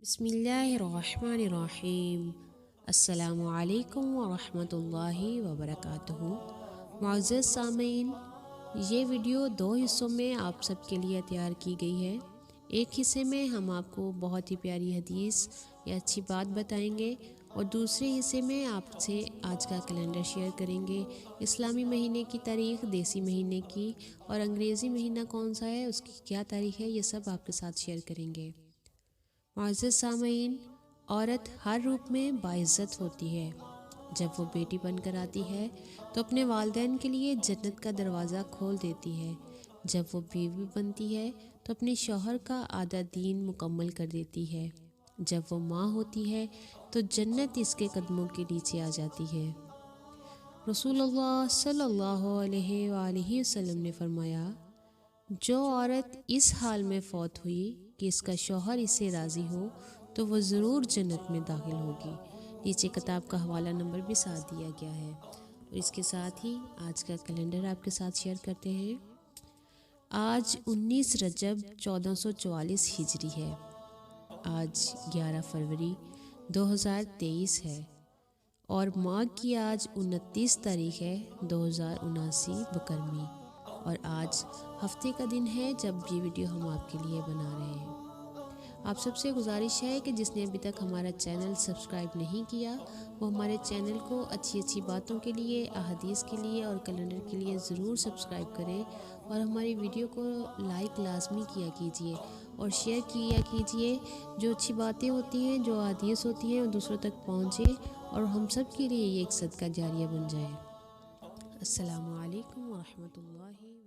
बिस्मिल्लाहिर्रहमानिर्रहीम। अस्सलामु अलैकुम वरहमतुल्लाहि वबरकातुहू। मुअज़्ज़ज़ सामीन, ये वीडियो दो हिस्सों में आप सबके लिए तैयार की गई है। एक हिस्से में हम आपको बहुत ही प्यारी हदीस या अच्छी बात बताएंगे और दूसरे हिस्से में आपसे आज का कैलेंडर शेयर करेंगे। इस्लामी महीने की तारीख़, देसी महीने की और अंग्रेज़ी महीना कौन सा है, उसकी क्या तारीख़ है, ये सब आपके साथ शेयर करेंगे। मुअज़्ज़ज़ सामीन, औरत हर रूप में बाइज़्ज़त होती है। जब वो बेटी बनकर आती है तो अपने वालिदैन के लिए जन्नत का दरवाज़ा खोल देती है। जब वो बीवी बनती है तो अपने शौहर का आधा दीन मुकम्मल कर देती है। जब वो माँ होती है तो जन्नत इसके कदमों के नीचे आ जाती है। रसूलुल्लाह सल्लल्लाहु अलैहि वसल्लम ने फरमाया, जो औरत इस हाल में फौत हुई कि इसका शौहर इससे राज़ी हो तो वो ज़रूर जन्नत में दाखिल होगी। नीचे किताब का हवाला नंबर भी साथ दिया गया है। और इसके साथ ही आज का कैलेंडर आपके साथ शेयर करते हैं। आज 19 रजब 1444 हिजरी है। आज 11 फरवरी 2023 है और माह की आज 29 तारीख़ है 2079 बकरमी। और आज हफ्ते का दिन है जब ये वीडियो हम आपके लिए बना रहे हैं। आप सबसे गुजारिश है कि जिसने अभी तक हमारा चैनल सब्सक्राइब नहीं किया वो हमारे चैनल को अच्छी अच्छी बातों के लिए, अहादीस के लिए और कैलेंडर के लिए ज़रूर सब्सक्राइब करें और हमारी वीडियो को लाइक लाजमी किया कीजिए और शेयर किया कीजिए। जो अच्छी बातें होती हैं, जो अहादीस होती हैं, वो दूसरों तक पहुँचे और हम सब के लिए ये एक सदका जारिया बन जाए। अस्सलामु अलैकुम वरहमतुल्लाहि